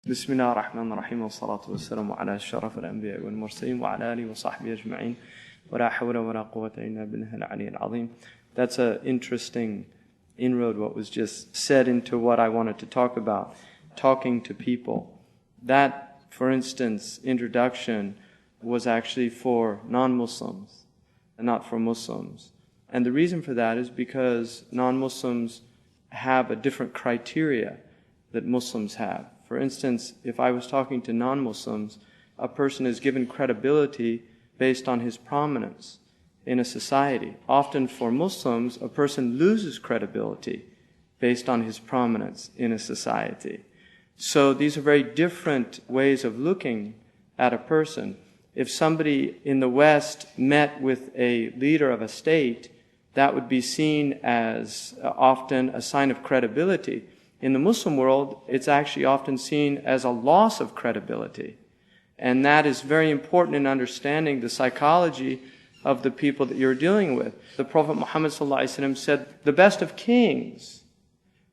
بسم الله الرحمن الرحيم والصلاة والسلام على أشرف الأنبياء والمرسلين وعلى آله وصحبه أجمعين ولا حول ولا قوة إلا بالله العلي العظيم. That's an interesting inroad, what was just said, into what I wanted to talk about, talking to people. That, for instance, introduction was actually for non-Muslims and not for Muslims. And the reason for that is because non-Muslims have a different criteria that Muslims have. For instance, if I was talking to non-Muslims, a person is given credibility based on his prominence in a society. Often for Muslims, a person loses credibility based on his prominence in a society. So these are very different ways of looking at a person. If somebody in the West met with a leader of a state, that would be seen as often a sign of credibility. In the Muslim world, it's actually often seen as a loss of credibility. And that is very important in understanding the psychology of the people that you're dealing with. The Prophet Muhammad ﷺ said, the best of kings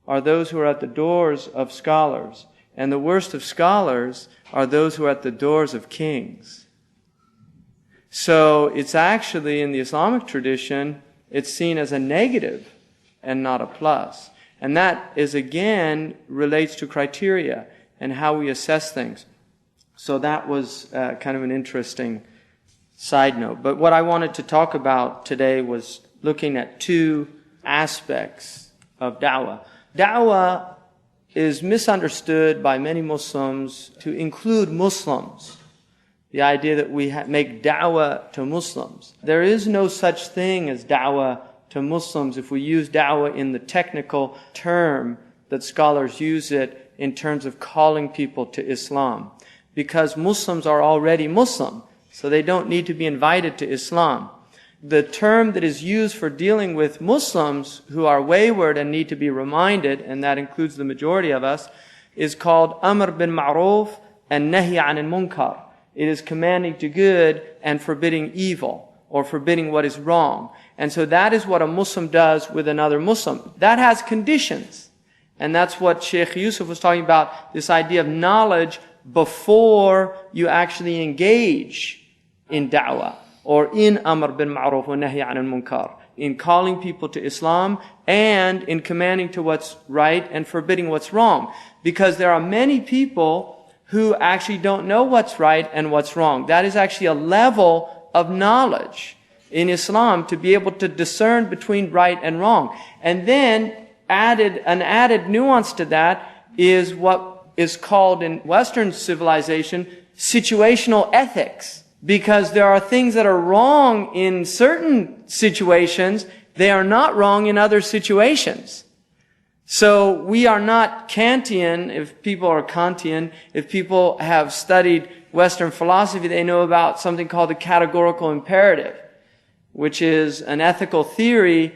are those who are at the doors of scholars, and the worst of scholars are those who are at the doors of kings. So it's actually, in the Islamic tradition, it's seen as a negative and not a plus. And that is, again, relates to criteria and how we assess things. So that was kind of an interesting side note. But what I wanted to talk about today was looking at two aspects of da'wah. Da'wah is misunderstood by many Muslims to include Muslims. The idea that we make da'wah to Muslims. There is no such thing as da'wah to Muslims if we use da'wah in the technical term that scholars use it in terms of calling people to Islam. Because Muslims are already Muslim, so they don't need to be invited to Islam. The term that is used for dealing with Muslims who are wayward and need to be reminded, and that includes the majority of us, is called Amr bin Ma'ruf and Nahi anil Munkar. It is commanding to good and forbidding evil, or forbidding what is wrong. And so that is what a Muslim does with another Muslim. That has conditions. And that's what Sheikh Yusuf was talking about, this idea of knowledge before you actually engage in da'wah, or in Amr bin Ma'ruf wa Nahi anil Munkar, in calling people to Islam and in commanding to what's right and forbidding what's wrong. Because there are many people who actually don't know what's right and what's wrong. That is actually a level of knowledge in Islam, to be able to discern between right and wrong. And then an added nuance to that is what is called in Western civilization situational ethics. Because there are things that are wrong in certain situations, they are not wrong in other situations. So we are not Kantian. If people are Kantian, if people have studied Western philosophy, they know about something called the categorical imperative, which is an ethical theory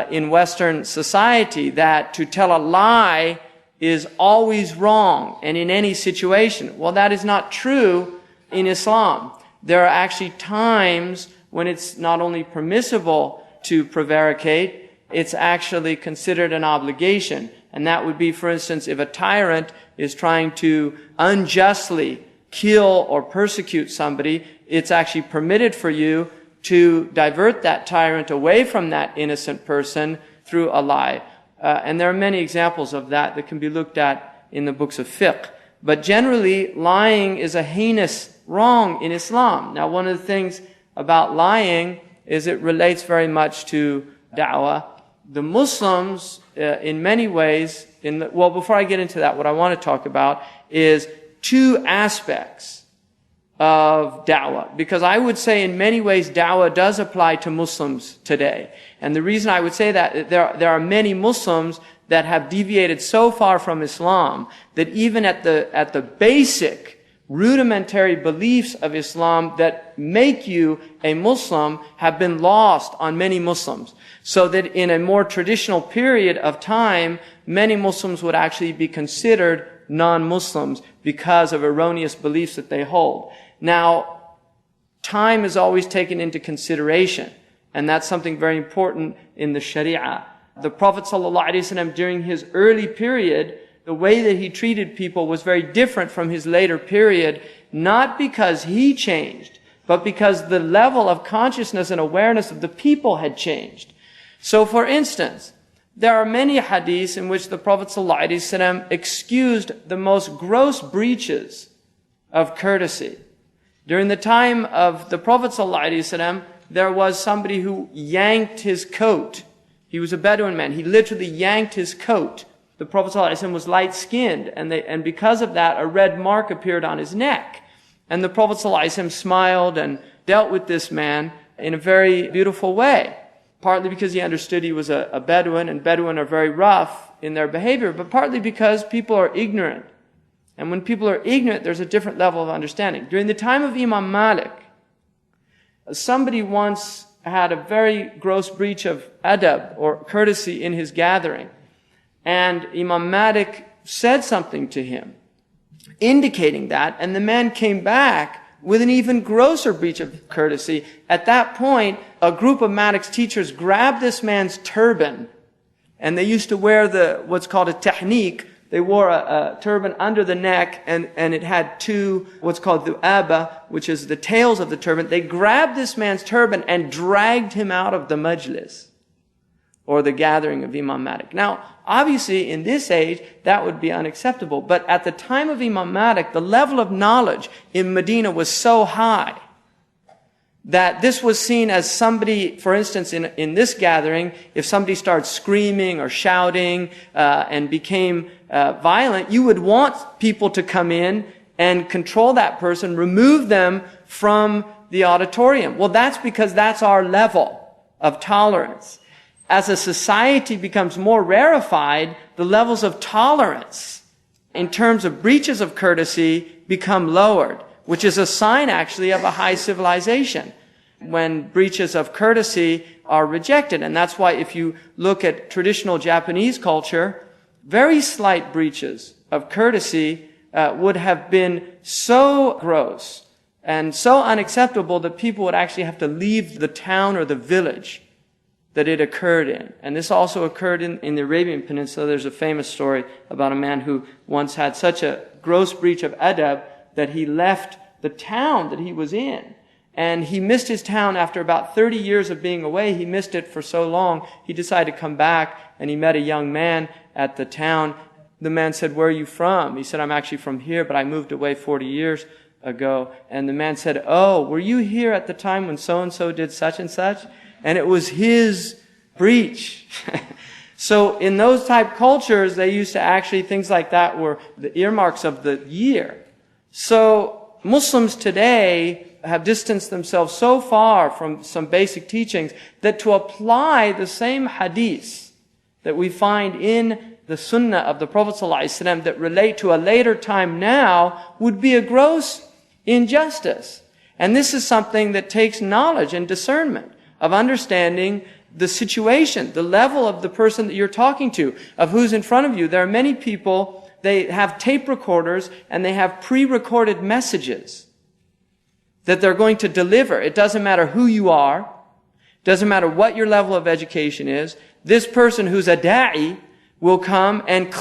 in Western society that to tell a lie is always wrong and in any situation. Well, that is not true in Islam. There are actually times when it's not only permissible to prevaricate, it's actually considered an obligation. And that would be, for instance, if a tyrant is trying to unjustly kill or persecute somebody, it's actually permitted for you to divert that tyrant away from that innocent person through a lie. And there are many examples of that can be looked at in the books of fiqh. But generally, lying is a heinous wrong in Islam. Now, one of the things about lying is it relates very much to da'wah. The Muslims, in many ways, before I get into that, what I want to talk about is two aspects of da'wah. Because I would say in many ways da'wah does apply to Muslims today. And the reason I would say that, there are many Muslims that have deviated so far from Islam that even at the basic rudimentary beliefs of Islam that make you a Muslim have been lost on many Muslims. So that in a more traditional period of time, many Muslims would actually be considered non-Muslims because of erroneous beliefs that they hold. Now, time is always taken into consideration, and that's something very important in the Sharia. The Prophet ﷺ, during his early period, the way that he treated people was very different from his later period, not because he changed, but because the level of consciousness and awareness of the people had changed. So for instance, there are many hadiths in which the Prophet ﷺ excused the most gross breaches of courtesy. During the time of the Prophet ﷺ, there was somebody who yanked his coat. He was a Bedouin man. He literally yanked his coat. The Prophet ﷺ was light-skinned, and because of that, a red mark appeared on his neck. And the Prophet ﷺ smiled and dealt with this man in a very beautiful way. Partly because he understood he was a Bedouin, and Bedouin are very rough in their behavior, but partly because people are ignorant. And when people are ignorant, there's a different level of understanding. During the time of Imam Malik, somebody once had a very gross breach of adab, or courtesy, in his gathering. And Imam Malik said something to him, indicating that, and the man came back with an even grosser breach of courtesy. At that point, a group of Malik's teachers grabbed this man's turban, and they used to wear what's called a tahniq. They wore a turban under the neck, and it had two, what's called the aba, which is the tails of the turban. They grabbed this man's turban and dragged him out of the majlis, or the gathering of Imam Malik. Now, obviously, in this age, that would be unacceptable. But at the time of Imam Malik, the level of knowledge in Medina was so high that this was seen as somebody, for instance, in this gathering, if somebody started screaming or shouting and became violent, you would want people to come in and control that person, remove them from the auditorium. Well, that's because that's our level of tolerance. As a society becomes more rarefied, the levels of tolerance in terms of breaches of courtesy become lowered, which is a sign actually of a high civilization when breaches of courtesy are rejected. And that's why if you look at traditional Japanese culture, very slight breaches of courtesy would have been so gross and so unacceptable that people would actually have to leave the town or the village that it occurred in. And this also occurred in the Arabian Peninsula. There's a famous story about a man who once had such a gross breach of adab that he left the town that he was in. And he missed his town after about 30 years of being away. He missed it for so long, he decided to come back, and he met a young man at the town. The man said, "Where are you from?" He said, "I'm actually from here, but I moved away 40 years ago." And the man said, "Oh, were you here at the time when so-and-so did such and such?" And it was his breach. So in those type cultures, they used to actually, things like that were the earmarks of the year. So Muslims today have distanced themselves so far from some basic teachings that to apply the same hadiths that we find in the sunnah of the Prophet ﷺ that relate to a later time now would be a gross injustice. And this is something that takes knowledge and discernment of understanding the situation, the level of the person that you're talking to, of who's in front of you. There are many people, they have tape recorders and they have pre-recorded messages that they're going to deliver. It doesn't matter who you are. Doesn't matter what your level of education is. This person who's a da'i will come and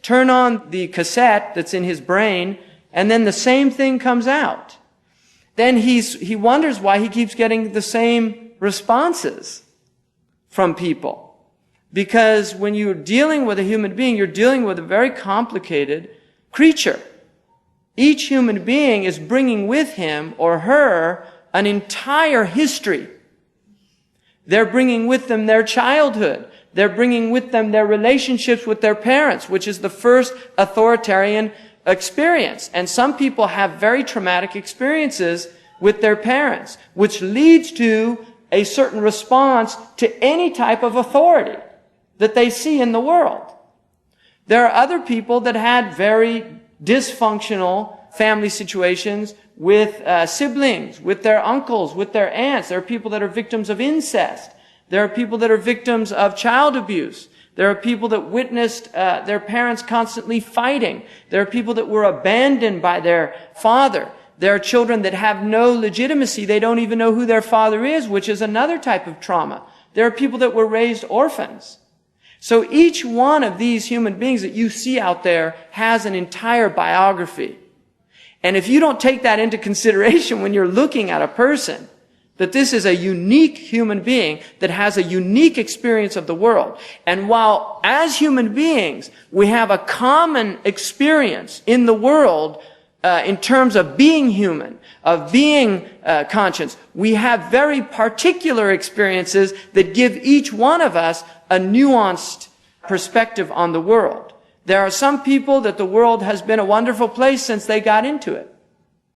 turn on the cassette that's in his brain, and then the same thing comes out. Then he wonders why he keeps getting the same responses from people. Because when you're dealing with a human being, you're dealing with a very complicated creature. Each human being is bringing with him or her an entire history. They're bringing with them their childhood. They're bringing with them their relationships with their parents, which is the first authoritarian experience. And some people have very traumatic experiences with their parents, which leads to a certain response to any type of authority that they see in the world. There are other people that had very dysfunctional family situations with siblings, with their uncles, with their aunts. There are people that are victims of incest. There are people that are victims of child abuse. There are people that witnessed their parents constantly fighting. There are people that were abandoned by their father. There are children that have no legitimacy. They don't even know who their father is, which is another type of trauma. There are people that were raised orphans. So each one of these human beings that you see out there has an entire biography. And if you don't take that into consideration when you're looking at a person, that this is a unique human being that has a unique experience of the world. And while as human beings, we have a common experience in the world in terms of being human, of being conscious, we have very particular experiences that give each one of us a nuanced perspective on the world. There are some people that the world has been a wonderful place since they got into it.